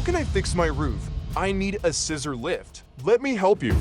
can I fix my roof? I need a scissor lift. Let me help you.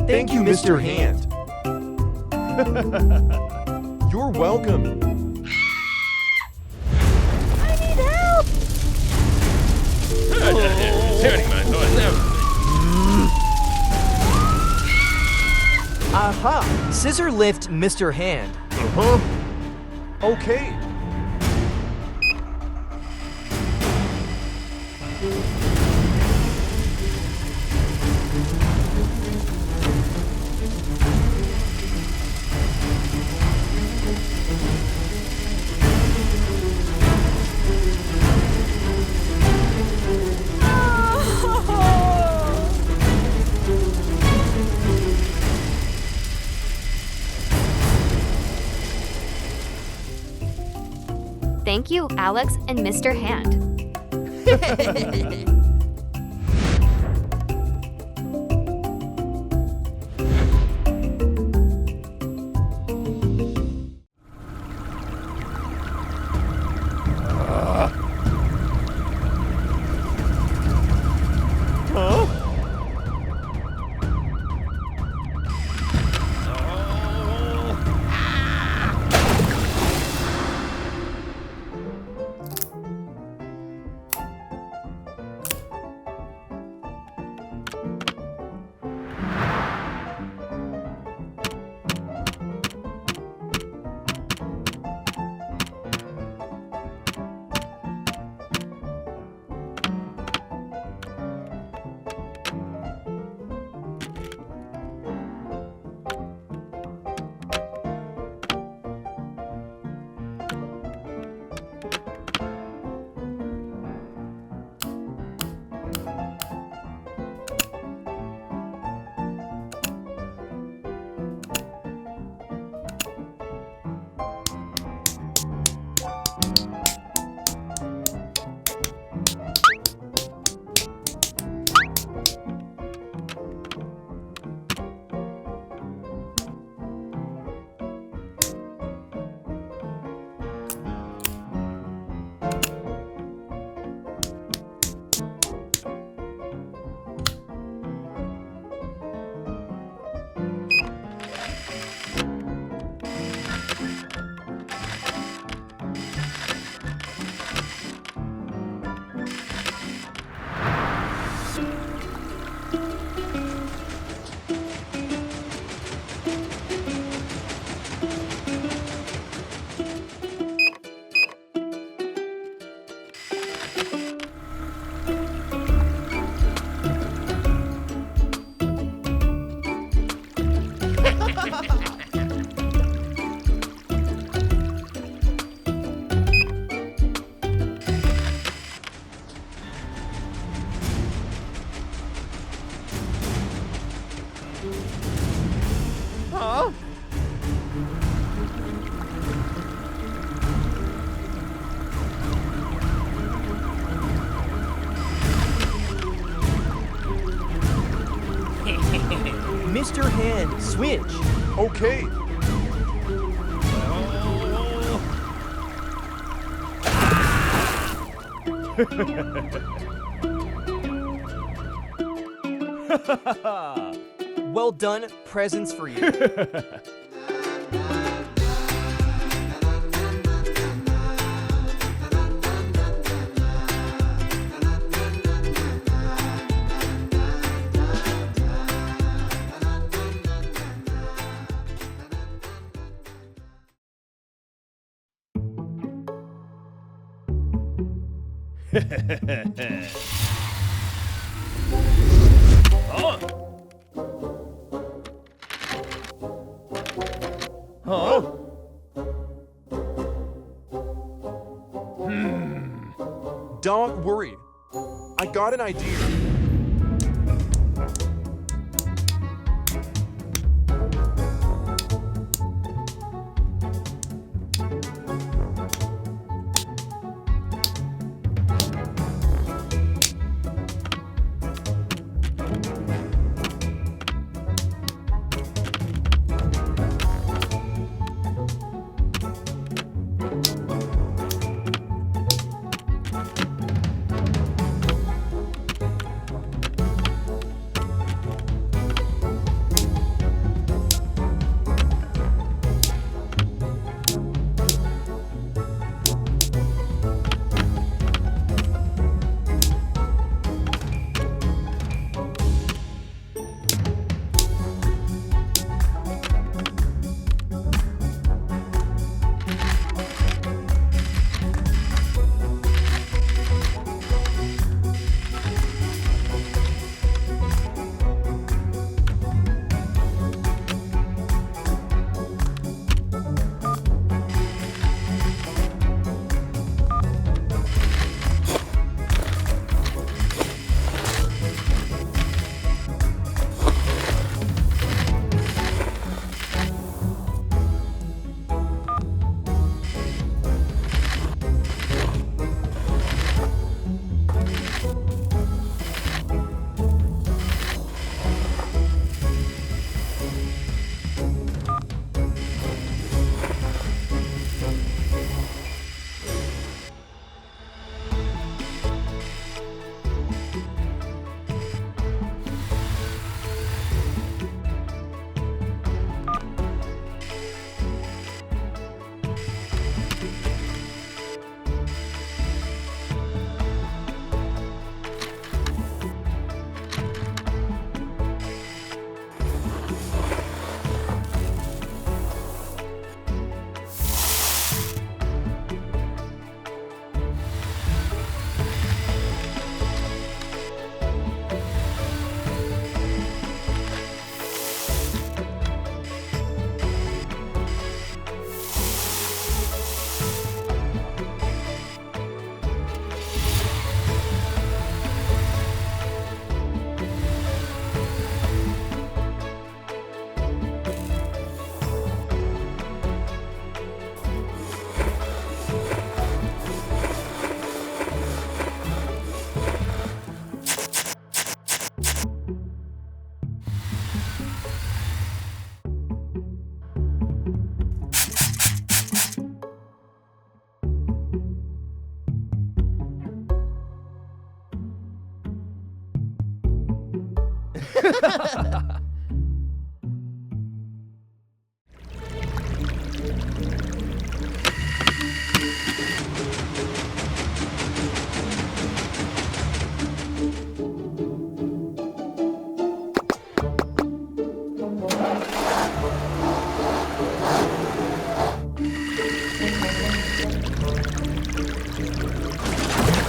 Thank you, Mr. Hand. You're welcome. I need help! Turning my thoughts out. Aha! Scissor lift Mr. Hand. Okay. Thank you, Alex and Mr. Hand. Huh? Mr. Hand, switch. Okay. Well done, presents for you. Huh? Huh? Don't worry. I got an idea.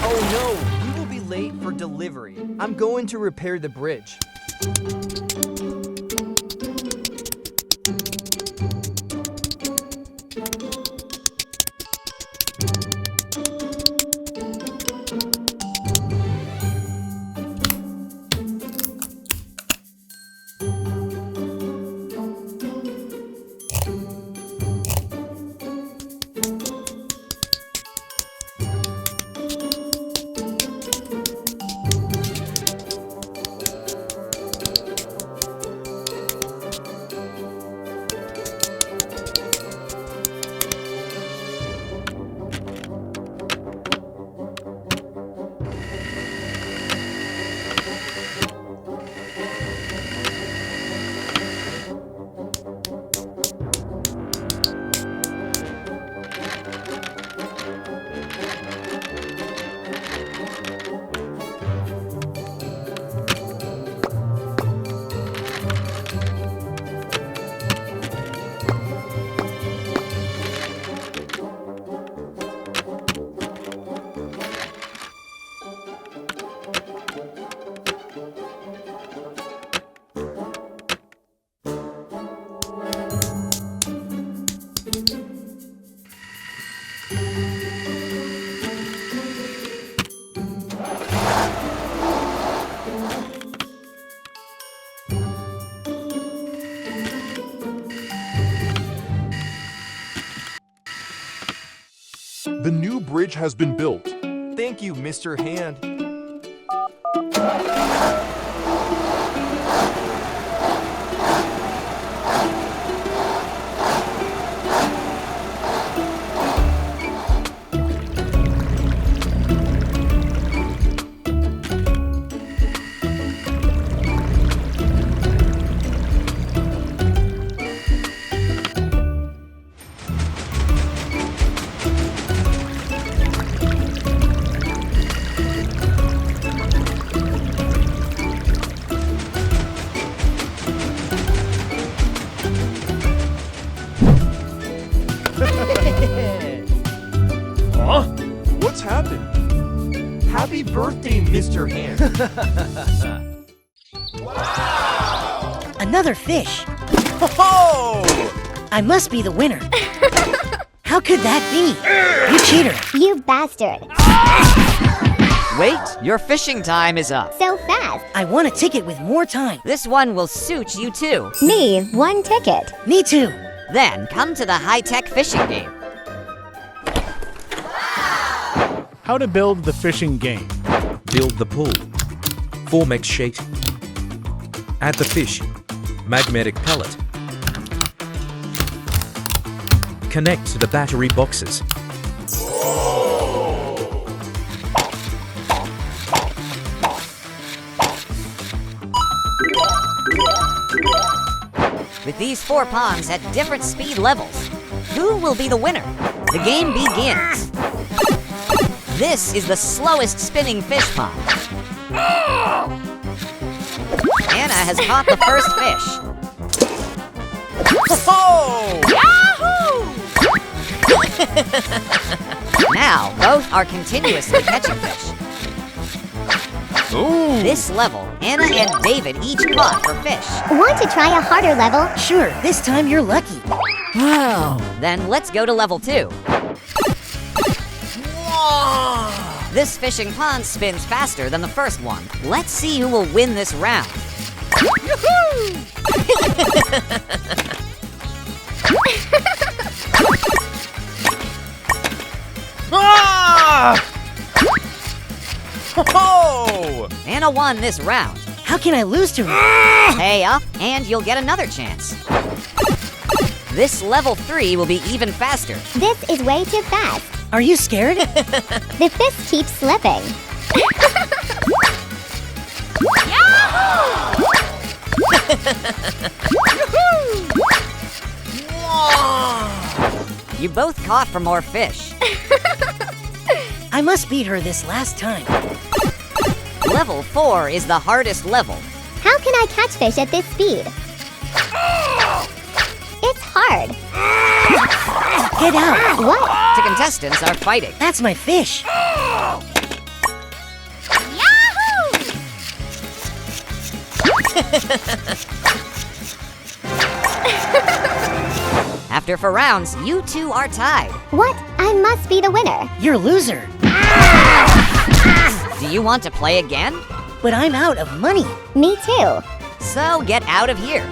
Oh no, we will be late for delivery. I'm going to repair the bridge. The new bridge has been built. Thank you, Mr. Hand. Huh? What's happened? Happy birthday, Mr. Hand. Another fish. Oh! I must be the winner. How could that be? You cheater. You bastard. Wait, your fishing time is up. So fast. I want a ticket with more time. This one will suit you too. Me, 1 ticket. Me too. Then come to the high-tech fishing game. How to build the fishing game. Build the pool. Formex sheet. Add the fish. Magnetic pellet. Connect to the battery boxes. With these 4 ponds at different speed levels, who will be the winner? The game begins. This is the slowest spinning fish pond. Anna has caught the first fish. Oh! Now, both are continuously catching fish. Ooh! This level, Anna and David each caught for fish. Want to try a harder level? Sure, this time you're lucky. Wow. Then let's go to level 2. This fishing pond spins faster than the first one. Let's see who will win this round. Ah! Oh! Anna won this round. How can I lose to her? Pay up, and you'll get another chance. This level 3 will be even faster. This is way too fast. Are you scared? The fish keeps slipping. You both caught for more fish. I must beat her this last time. Level 4 is the hardest level. How can I catch fish at this speed? It's hard. Get out. What? The contestants are fighting. That's my fish. After 4 rounds, you two are tied. What? I must be the winner. You're a loser. Do you want to play again? But I'm out of money. Me too. So get out of here.